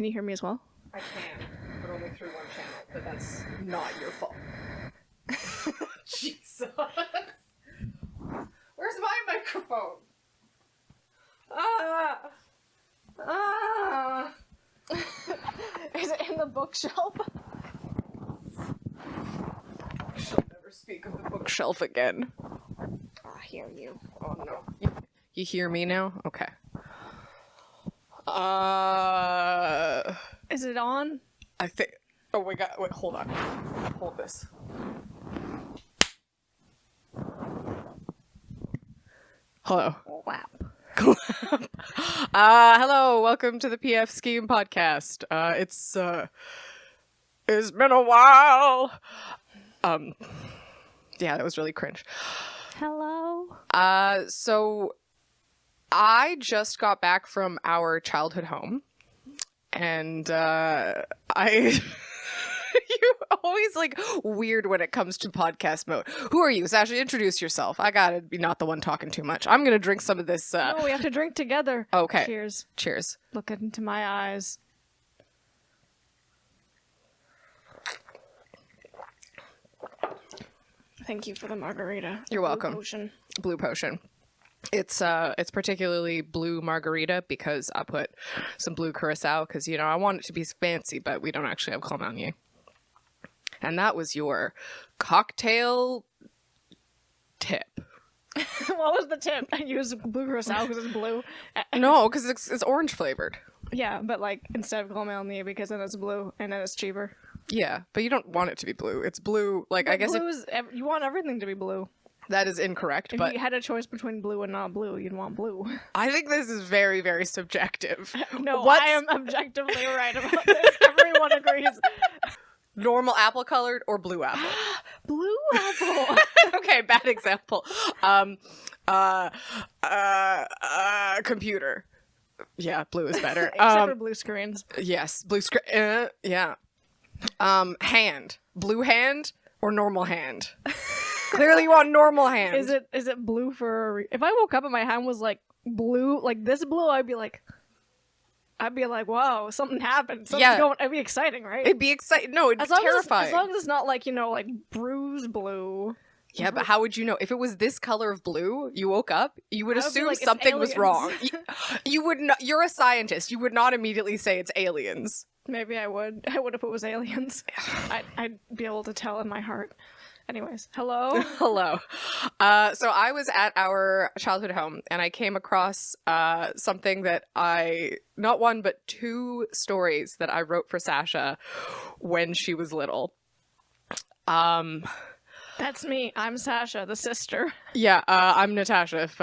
you hear me as well? I can, but only through one channel, but that's not your fault. Jesus. Where's my microphone? Is it in the bookshelf? I shall never speak of the bookshelf again. I hear you. Oh no. You hear me now? Okay. Is it on? I think. Oh, wait, hold on. Hold this. Hello. Wow. Hello, welcome to the PFscheme podcast. It's been a while. Yeah, that was really cringe. Hello. So I just got back from our childhood home, and you always like weird when it comes to podcast mode. Who are you, Sacha? Introduce yourself. I gotta be not the one talking too much. I'm gonna drink some of this. No, we have to drink together. Okay. Cheers. Cheers. Look into my eyes. Thank you for the margarita. You're welcome. Potion. Blue potion. It's particularly blue margarita because I put some blue curacao because, you know, I want it to be fancy, but we don't actually have Clos Marnier. And that was your cocktail tip. What was the tip? I used blue curacao because it's blue. No, because it's orange flavored. Yeah, but like instead of Clos Marnier because then it's blue and then it's cheaper. Yeah, but you don't want it to be blue. It's blue. Like, But I guess you want everything to be blue. that is incorrect, If but you had a choice between blue and not blue, you'd want blue. I think this is very, very subjective. No, What's I am objectively right about this. Everyone agrees. normal apple colored or blue apple? Blue apple. Okay, bad example. Computer. Yeah, blue is better. Except for blue screens. Yes, blue screen. Yeah. Hand. Blue hand or normal hand? Clearly you want normal hand. Is it blue for if I woke up and my hand was like blue, like this blue, I'd be like, wow, something happened. Something's going. It'd be exciting, right? It'd be exciting. No, it'd be terrifying. As long as it's not like, you know, like bruise blue. Yeah, but how would you know? If it was this color of blue, you woke up, you would assume like, something was aliens. wrong. You would not, you're a scientist. You would not immediately say it's aliens. Maybe I would. I would if it was aliens. I'd be able to tell in my heart. Anyways, hello. Hello. So I was at our childhood home and I came across something that not one, but two stories that I wrote for Sacha when she was little. That's me. I'm Sacha, the sister. Yeah, I'm Natasha. If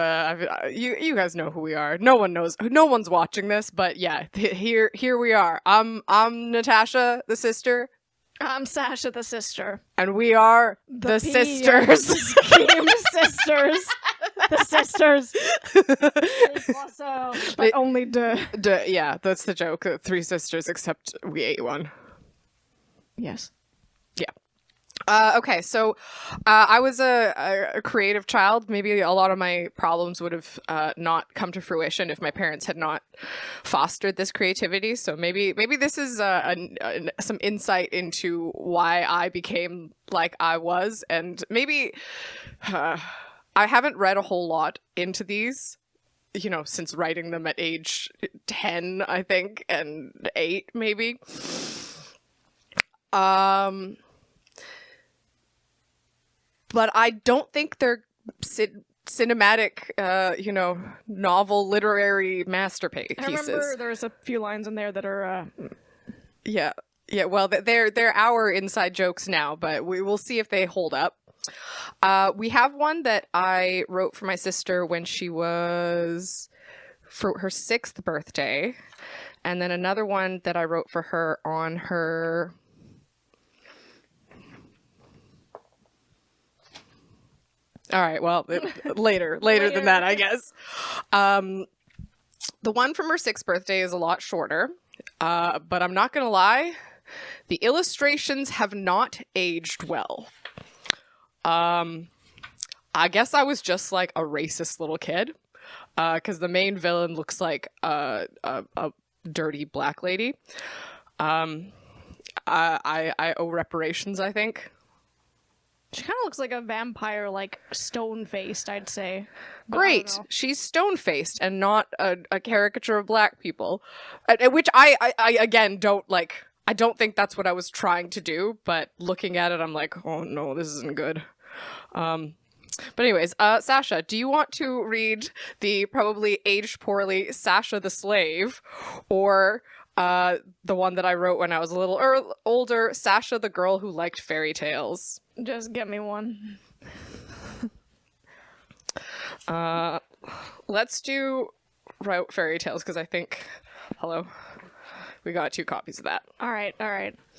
you guys know who we are, no one knows. No one's watching this, but yeah, here we are. I'm Natasha, the sister. I'm Sacha, the sister. And we are the sisters. PFscheme sisters. The sisters. But only yeah, that's the joke. 3 sisters, except we ate one. Yes. Yeah. Okay, so I was a creative child. Maybe a lot of my problems would have not come to fruition if my parents had not fostered this creativity. So maybe this is some insight into why I became like I was, and maybe I haven't read a whole lot into these, you know, since writing them at age 10, I think, and 8 maybe. But I don't think they're cinematic, novel literary masterpieces. I remember there's a few lines in there that are. Yeah. Well, they're our inside jokes now, but we will see if they hold up. We have one that I wrote for my sister when she was for her 6th birthday, and then another one that I wrote for her on her. All right, well, later than that, I guess. The one from her 6th birthday is a lot shorter, but I'm not going to lie. The illustrations have not aged well. I guess I was just like a racist little kid, because the main villain looks like a dirty black lady. I owe reparations, I think. She kind of looks like a vampire, like stone-faced, I'd say. But Great. She's stone-faced and not a caricature of black people. Which I again, don't like... I don't think that's what I was trying to do, but looking at it, I'm like, oh no, this isn't good. But anyways, Sasha, do you want to read the probably aged poorly Sasha the Slave, or the one that I wrote when I was a little older, Sasha the Girl Who Liked Fairy Tales? Just get me one. Let's do Route Fairy Tales, because I think... Hello? We got 2 copies of that. All right.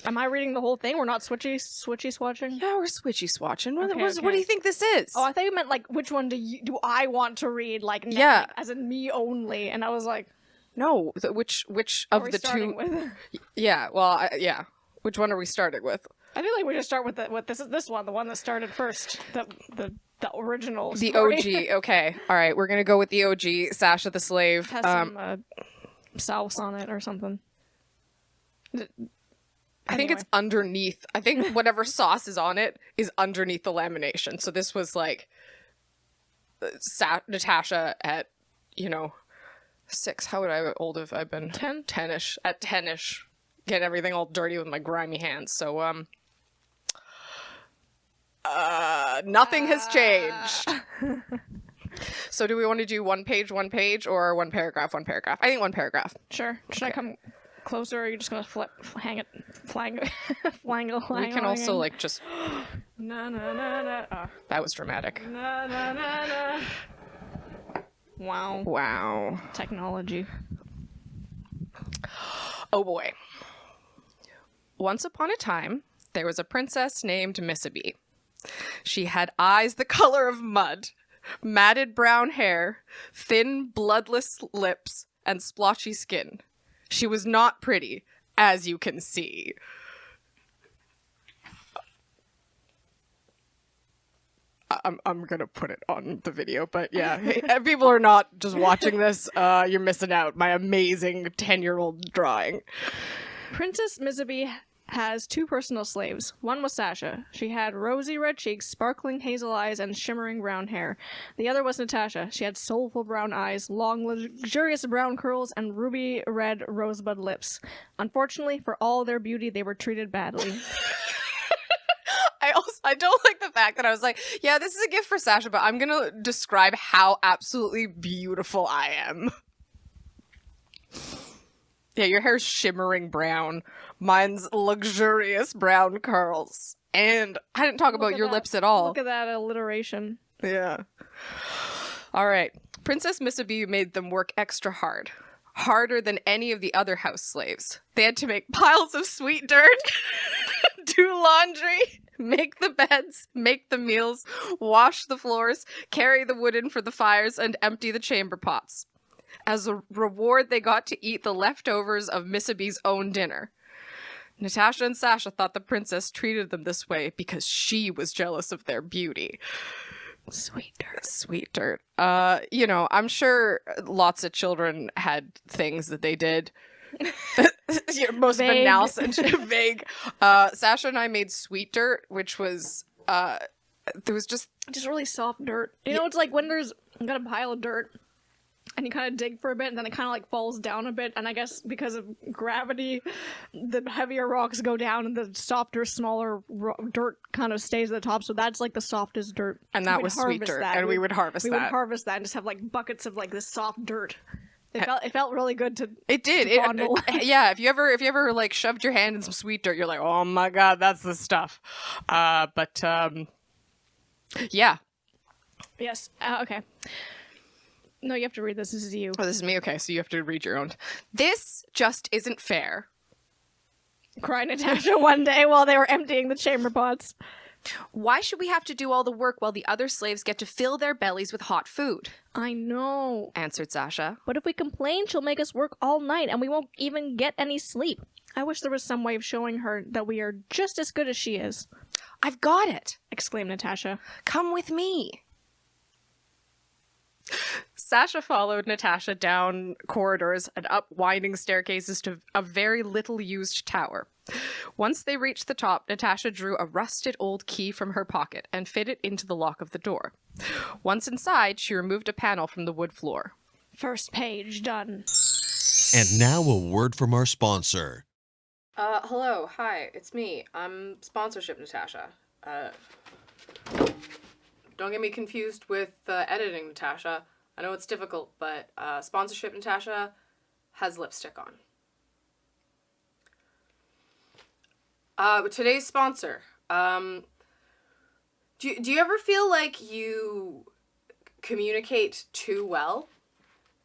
Am I reading the whole thing? We're not switchy swatching? Yeah, we're switchy swatching. What Okay. do you think this is? Oh, I thought you meant, like, which one do I want to read, like, Yeah. like, as in me only, and I was like... No, which Are of we the starting 2... with? Yeah, well, yeah. Which one are we starting with? I feel like we just start with this one, the one that started first, the original The story. OG. Okay. All right, we're going to go with the OG, Sasha the Slave. Has some sauce on it or something. I think it's underneath. I think whatever sauce is on it is underneath the lamination. So this was like Natasha at, 6. How old have I been? 10? 10-ish. At 10-ish. Getting everything all dirty with my grimy hands. So, nothing has changed. So do we want to do one page, or one paragraph? I think one paragraph. Sure. Should I come closer, or are you just gonna flang it? We can also like just. Na na na na. Oh. That was dramatic. Na na na na. Wow. Wow. Technology. Oh boy. Once upon a time, there was a princess named Missabee. She had eyes the color of mud, matted brown hair, thin, bloodless lips, and splotchy skin. She was not pretty, as you can see. I'm gonna put it on the video, but yeah, if people are not just watching this, you're missing out. My amazing 10-year-old drawing. Princess Missabee has 2 personal slaves. One was Sasha. She had rosy red cheeks, sparkling hazel eyes, and shimmering brown hair. The other was Natasha. She had soulful brown eyes, long, luxurious brown curls, and ruby red rosebud lips. Unfortunately, for all their beauty, they were treated badly. I don't like the fact that I was like, yeah, this is a gift for Sasha, but I'm gonna describe how absolutely beautiful I am. Yeah, your hair's shimmering brown. Mine's luxurious brown curls. And I didn't talk about your lips at all. Look at that alliteration. Yeah. All right. Princess Missabee made them work extra hard. Harder than any of the other house slaves. They had to make piles of sweet dirt, do laundry, make the beds, make the meals, wash the floors, carry the wood in for the fires, and empty the chamber pots. As a reward, they got to eat the leftovers of Missabee's own dinner. Natasha and Sasha thought the princess treated them this way because she was jealous of their beauty. Sweet dirt. Sweet dirt. I'm sure lots of children had things that they did. Most Vague. banal and vague. Sasha and I made sweet dirt, which was there was just really soft dirt. You know, it's like when you got a pile of dirt and you kind of dig for a bit and then it kind of like falls down a bit, and I guess because of gravity the heavier rocks go down and the softer, smaller dirt kind of stays at the top, so that's like the softest dirt. And that was sweet dirt, and we would harvest that. We would harvest that and just have like buckets of like this soft dirt. It felt really good to. It did. Yeah. If you ever like shoved your hand in some sweet dirt, you're like, oh my god, that's the stuff. Yeah. Yes. Okay. No, you have to read this. This is you. Oh, this is me. Okay, so you have to read your own. This just isn't fair. Cried Natasha one day while they were emptying the chamber pots. Why should we have to do all the work while the other slaves get to fill their bellies with hot food? I know, answered Sasha. But if we complain, she'll make us work all night and we won't even get any sleep. I wish there was some way of showing her that we are just as good as she is. I've got it, exclaimed Natasha. Come with me. Sacha followed Natasha down corridors and up winding staircases to a very little used tower. Once they reached the top, Natasha drew a rusted old key from her pocket and fit it into the lock of the door. Once inside, she removed a panel from the wood floor. First page done. And now a word from our sponsor. Hello, hi, it's me. I'm Sponsorship Natasha. Don't get me confused with editing Natasha. I know it's difficult, but Sponsorship Natasha has lipstick on. Today's sponsor. Do you ever feel like you communicate too well?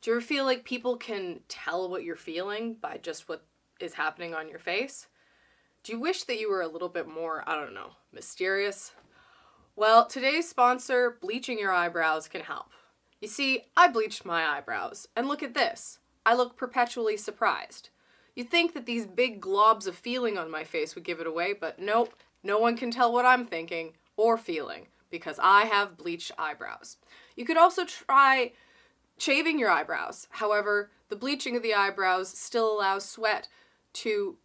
Do you ever feel like people can tell what you're feeling by just what is happening on your face? Do you wish that you were a little bit more, I don't know, mysterious? Well, today's sponsor, bleaching your eyebrows, can help. You see, I bleached my eyebrows, and look at this. I look perpetually surprised. You'd think that these big globs of feeling on my face would give it away, but nope, no one can tell what I'm thinking or feeling, because I have bleached eyebrows. You could also try shaving your eyebrows. However, the bleaching of the eyebrows still allows sweat to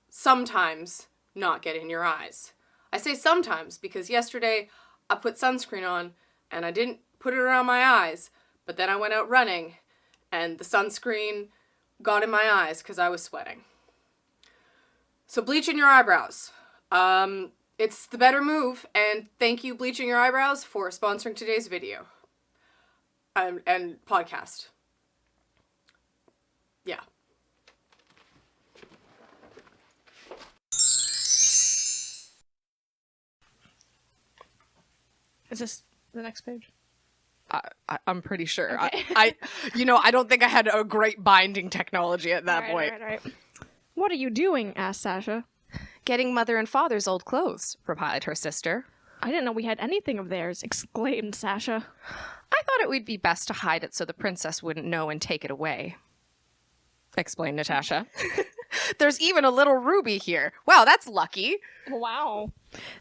sometimes not get in your eyes. I say sometimes because yesterday I put sunscreen on and I didn't put it around my eyes, but then I went out running and the sunscreen got in my eyes because I was sweating. So bleaching your eyebrows. It's the better move, and thank you, Bleaching Your Eyebrows, for sponsoring today's video. And podcast. Yeah. Is this the next page? I'm pretty sure. Okay. I don't think I had a great binding technology at that point. All right. What are you doing? Asked Sacha. Getting mother and father's old clothes, replied her sister. I didn't know we had anything of theirs, exclaimed Sacha. I thought it would be best to hide it so the princess wouldn't know and take it away, explained Natasha. There's even a little ruby here. Wow, that's lucky. Wow.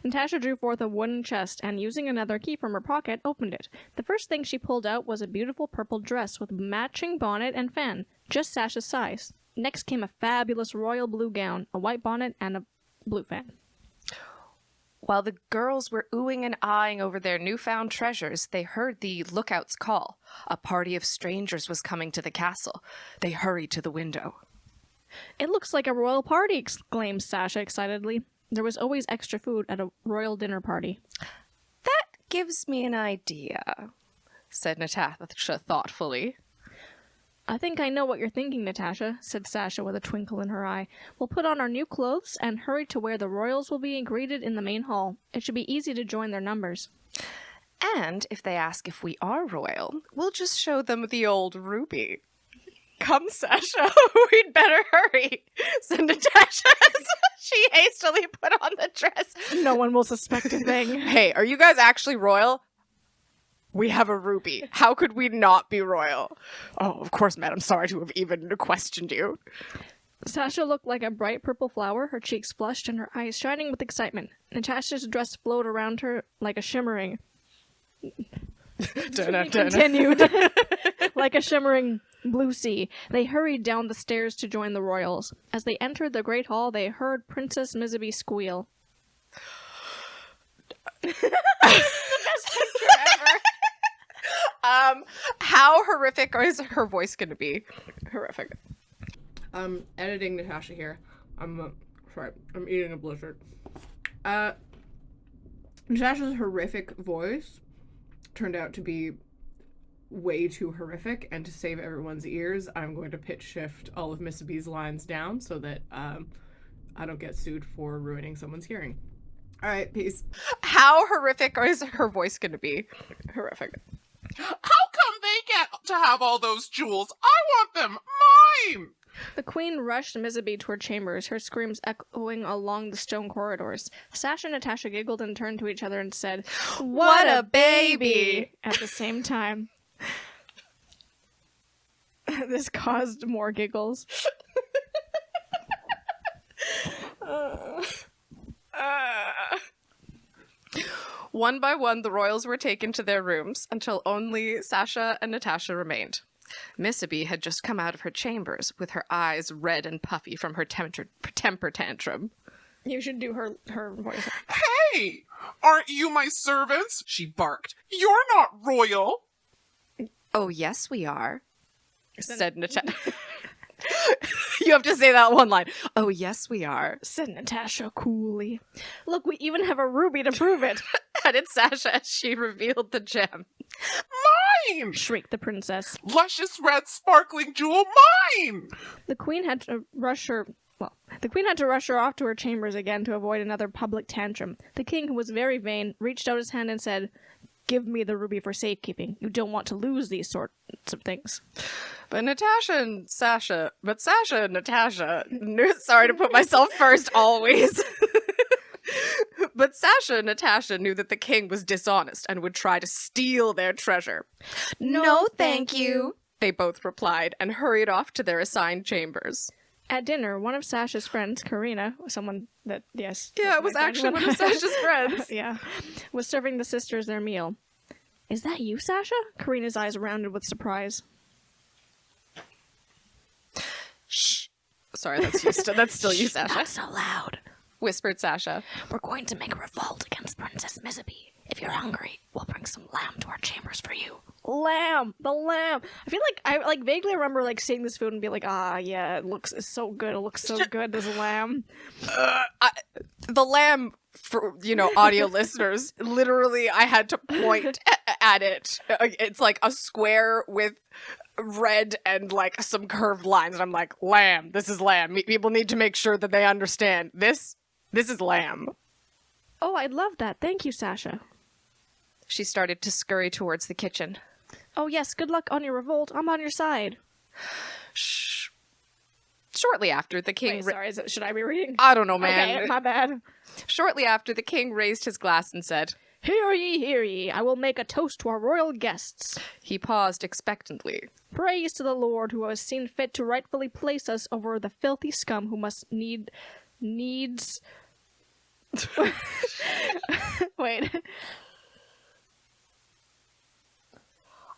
Natasha drew forth a wooden chest and, using another key from her pocket, opened it. The first thing she pulled out was a beautiful purple dress with matching bonnet and fan, just Sacha's size. Next came a fabulous royal blue gown, a white bonnet, and a blue fan. While the girls were oohing and eyeing over their newfound treasures, they heard the lookout's call. A party of strangers was coming to the castle. They hurried to the window. It looks like a royal party, exclaimed Sacha excitedly. There was always extra food at a royal dinner party. That gives me an idea, said Natasha thoughtfully. I think I know what you're thinking, Natasha, said Sacha with a twinkle in her eye. We'll put on our new clothes and hurry to where the royals will be greeted in the main hall. It should be easy to join their numbers. And if they ask if we are royal, we'll just show them the old ruby. Come, Sacha, we'd better hurry, said Natasha as she hastily put on the dress. No one will suspect a thing. Hey, are you guys actually royal? We have a ruby. How could we not be royal? Oh, of course, madam. Sorry to have even questioned you. Sacha looked like a bright purple flower, her cheeks flushed and her eyes shining with excitement. Natasha's dress flowed around her like a shimmering... Continued. Like a shimmering blue sea. They hurried down the stairs to join the royals. As they entered the great hall, they heard Princess Mizaby squeal. The best picture ever. How horrific is her voice going to be? Horrific. Editing Natasha here. I'm eating a blizzard. Natasha's horrific voice turned out to be way too horrific, and to save everyone's ears, I'm going to pitch shift all of Miss B's lines down so that I don't get sued for ruining someone's hearing. All right, peace. How horrific is her voice going to be? Horrific. How come they get to have all those jewels? I want them mine! The queen rushed Mizaby to her chambers, her screams echoing along the stone corridors. Sacha and Natasha giggled and turned to each other and said, "What a baby!" at the same time. This caused more giggles. One by one, the royals were taken to their rooms until only Sacha and Natasha remained. Missabee had just come out of her chambers with her eyes red and puffy from her temper tantrum. You should do her voice. Hey! Aren't you my servants? She barked. You're not royal. Oh, yes, we are, said Natasha. You have to say that one line. Oh, yes, we are, Said Natasha coolly. Look, we even have a ruby to prove it. added Sacha as she revealed the gem. Mine! Shrieked the princess. Luscious red sparkling jewel, mine! The queen had to rush her off to her chambers again to avoid another public tantrum. The king, who was very vain, reached out his hand and said, "Give me the ruby for safekeeping. You don't want to lose these sorts of things." But Sacha and Natasha knew, sorry to put myself first always. But Sacha and Natasha knew that the king was dishonest and would try to steal their treasure. No, thank you, they both replied and hurried off to their assigned chambers. At dinner, one of Sasha's friends, Karina, someone that, yes. Yeah, it was actually one of Sasha's friends. Yeah, was serving the sisters their meal. "Is that you, Sacha?" Karina's eyes rounded with surprise. Shh. Sorry, that's still you, Sacha. Not so loud. Whispered Sacha. "We're going to make a revolt against Princess Missabee. If you're hungry, we'll bring some lamb to our chambers for you." Lamb! The lamb! I feel like I vaguely remember seeing this food and be like, yeah, it's so good. It looks so good, this lamb. The lamb, for audio listeners, literally I had to point at it. It's like a square with red and some curved lines, and I'm like, lamb. This is lamb. People need to make sure that they understand this is lamb. Oh, I'd love that. Thank you, Sacha. She started to scurry towards the kitchen. "Oh yes, good luck on your revolt. I'm on your side." Shh. Shortly after, the king... Wait, sorry, should I be reading? I don't know, man. Okay, my bad. Shortly after, the king raised his glass and said, "Hear ye, hear ye. I will make a toast to our royal guests. He paused expectantly. Praise to the Lord who has seen fit to rightfully place us over the filthy scum who must needs... Wait.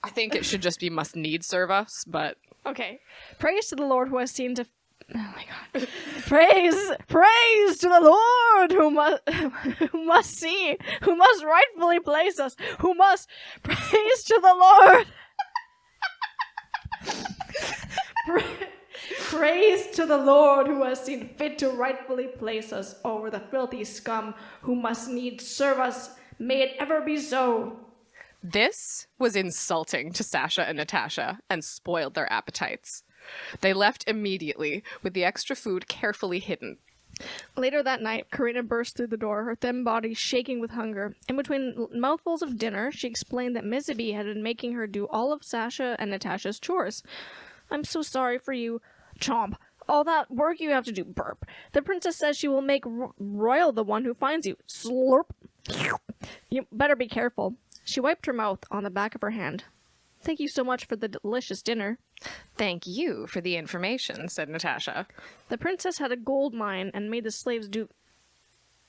I think it should just be must need serve us, but... Okay. Praise to the Lord who has seen to... Oh my god. Praise to the Lord who must rightfully place us, praise to the Lord. Praise to the Lord who has seen fit to rightfully place us over the filthy scum who must needs serve us. May it ever be so." This was insulting to Sacha and Natasha and spoiled their appetites. They left immediately, with the extra food carefully hidden. Later that night, Karina burst through the door, her thin body shaking with hunger. In between mouthfuls of dinner, she explained that Missabee had been making her do all of Sacha and Natasha's chores. "I'm so sorry for you, chomp. All that work you have to do, burp. The princess says she will make royal the one who finds you, slurp. You better be careful." She wiped her mouth on the back of her hand. "Thank you so much for the delicious dinner." "Thank you for the information," said Natasha. The princess had a gold mine and made the slaves do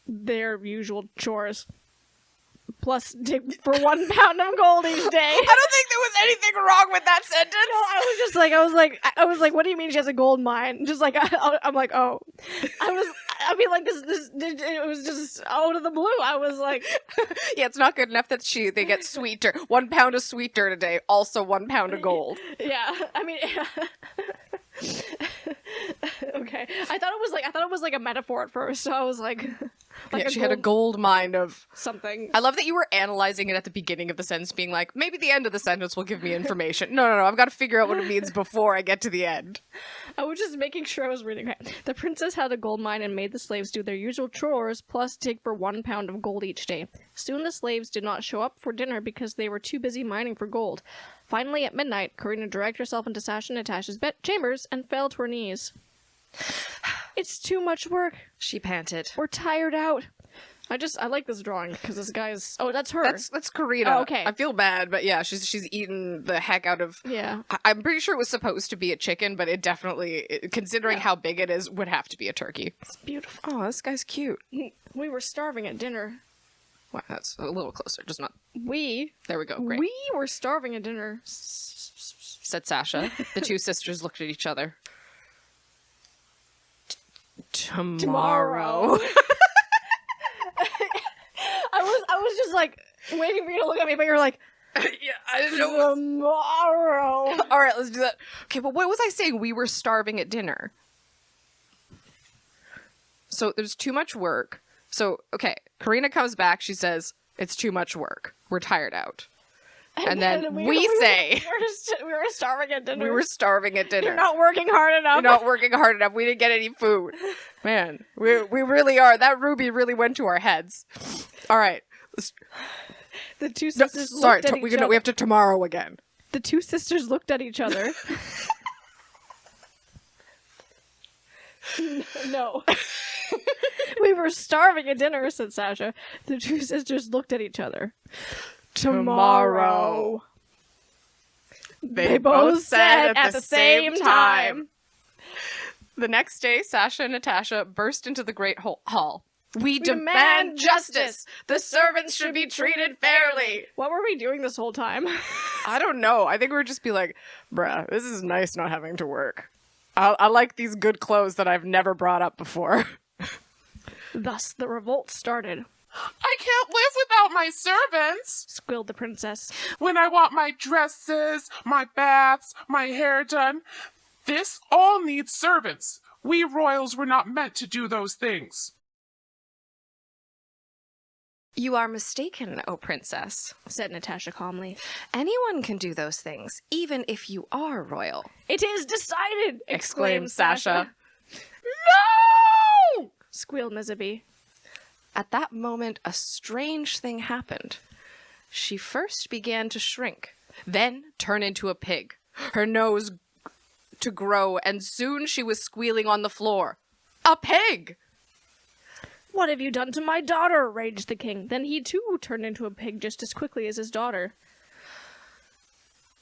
their usual chores. Plus dig for 1 pound of gold each day. I don't think there was anything wrong with that sentence. No, I was like, what do you mean she has a gold mine? Just I'm like, oh. It was just out of the blue. I was like, yeah, it's not good enough that they get sweet dirt. 1 pound of sweet dirt a day, also 1 pound of gold. Yeah, I mean, okay. I thought it was like a metaphor at first. So I was like she had a gold mine of something. I love that you were analyzing it at the beginning of the sentence, being like, maybe the end of the sentence will give me information. No, I've got to figure out what it means before I get to the end. I was just making sure I was reading right. The princess had a gold mine and made the slaves do their usual chores, plus dig for 1 pound of gold each day. Soon the slaves did not show up for dinner because they were too busy mining for gold. Finally, at midnight, Karina dragged herself into Sacha and Natasha's chambers and fell to her knees. "It's too much work," she panted. "We're tired out." I like this drawing because this guy's... Oh, that's her. That's Karina. Oh, okay. I feel bad, but yeah, she's eaten the heck out of... Yeah. I'm pretty sure it was supposed to be a chicken, but it definitely, considering how big it is, would have to be a turkey. It's beautiful. Oh, this guy's cute. We were starving at dinner. Wow, that's a little closer. Just not. We There we go. Great. we were starving at dinner. Said Sasha. The two sisters looked at each other. Tomorrow. I was just like waiting for you to look at me, but you're like, Yeah, I didn't know. tomorrow. All right, let's do that. Okay, but what was I saying? We were starving at dinner. So there's too much work. So, okay, Karina comes back. She says, it's too much work. We're tired out. And then we say, we were starving at dinner. we were starving at dinner. You're not working hard enough. You're not working hard enough. We didn't get any food. Man, we really are. That ruby really went to our heads. All right. The two sisters Sorry, looked at each we other. have to tomorrow again. The two sisters looked at each other. No. We were starving at dinner, said Sasha. The two sisters looked at each other. Tomorrow. They both said at the same time. The next day, Sasha and Natasha burst into the great hall. We demand demand justice! The servants should be treated fairly! What were we doing this whole time? I don't know. I think we would just be like, bruh, this is nice not having to work. I like these good clothes that I've never brought up before. Thus the revolt started, I can't live without my servants. squealed the princess. When I want my dresses, my baths, my hair done, this all needs servants. We royals were not meant to do those things. You are mistaken, O princess, Said Natasha calmly. anyone can do those things, even if you are royal. It is decided! Exclaimed Sasha. No! Squealed Mizzaby. At that moment, a strange thing happened. She first began to shrink, then turn into a pig, her nose to grow, and soon she was squealing on the floor. A pig! What have you done to my daughter? Raged the king. Then he too turned into a pig just as quickly as his daughter.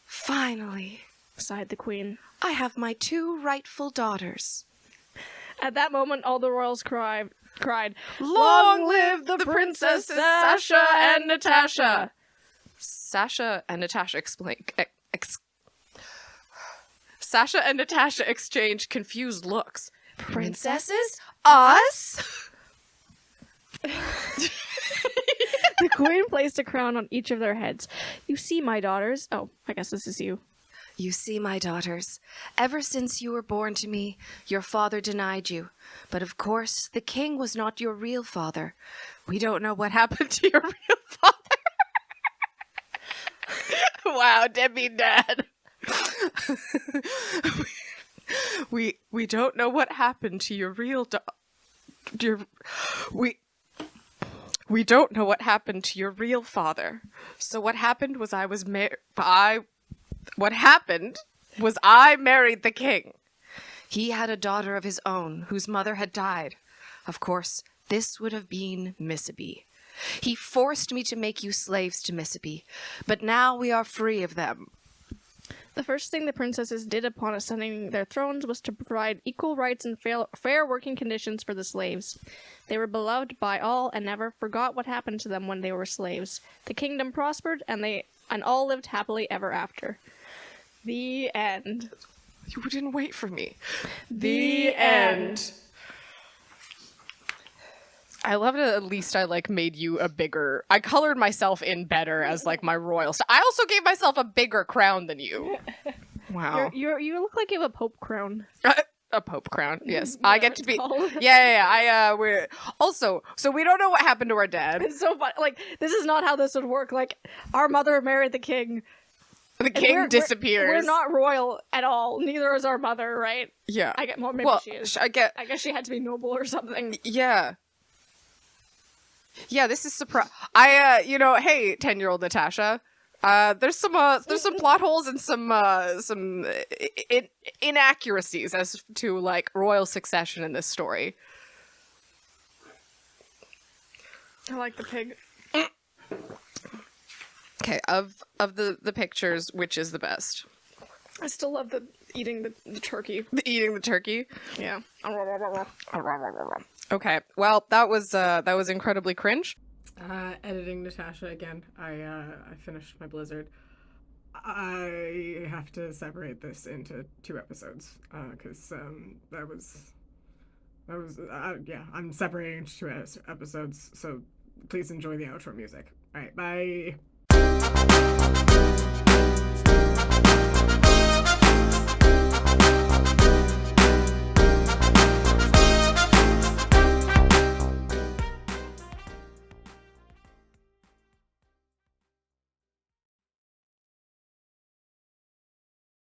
Finally, Sighed the queen. I have my two rightful daughters. At that moment, all the royals cried, Long live the princesses Sasha and Natasha! Sasha and Natasha Sasha and Natasha exchanged confused looks. Princesses? Us? The queen placed a crown on each of their heads. You see, my daughters. Oh, I guess this is you. You see, my daughters, ever since you were born to me, your father denied you. But of course, the king was not your real father. We don't know what happened to your real father. Wow, Debbie Dad. we don't know what happened to your real we don't know what happened to your real father. So what happened was I married the king. He had a daughter of his own whose mother had died. Of course, this would have been Mississippi. He forced me to make you slaves to Mississippi, but now we are free of them. The first thing the princesses did upon ascending their thrones was to provide equal rights and fair working conditions for the slaves. They were beloved by all and never forgot what happened to them when they were slaves. The kingdom prospered, and all lived happily ever after. The end. You didn't wait for me. The end. I love it. At least I made you a bigger. I colored myself in better as my royal style. I also gave myself a bigger crown than you. Wow. You look like you have a pope crown. A pope crown. Yes, I get to be. Called. Yeah. We're also. So we don't know what happened to our dad. It's so fun. This is not how this would work. Our mother married the king. The king disappears. We're not royal at all. Neither is our mother, right? Yeah. Maybe she is. I guess she had to be noble or something. Yeah. Yeah, this is surprise. Hey, 10-year-old Natasha. There's some plot holes and some inaccuracies as to royal succession in this story. I like the pig. Okay, of the pictures, which is the best? I still love eating the turkey. Eating the turkey? Yeah. Okay, well, that was incredibly cringe. Editing Natasha again. I finished my Blizzard. I have to separate this into 2 episodes because I'm separating into 2 episodes. So please enjoy the outro music. All right, bye.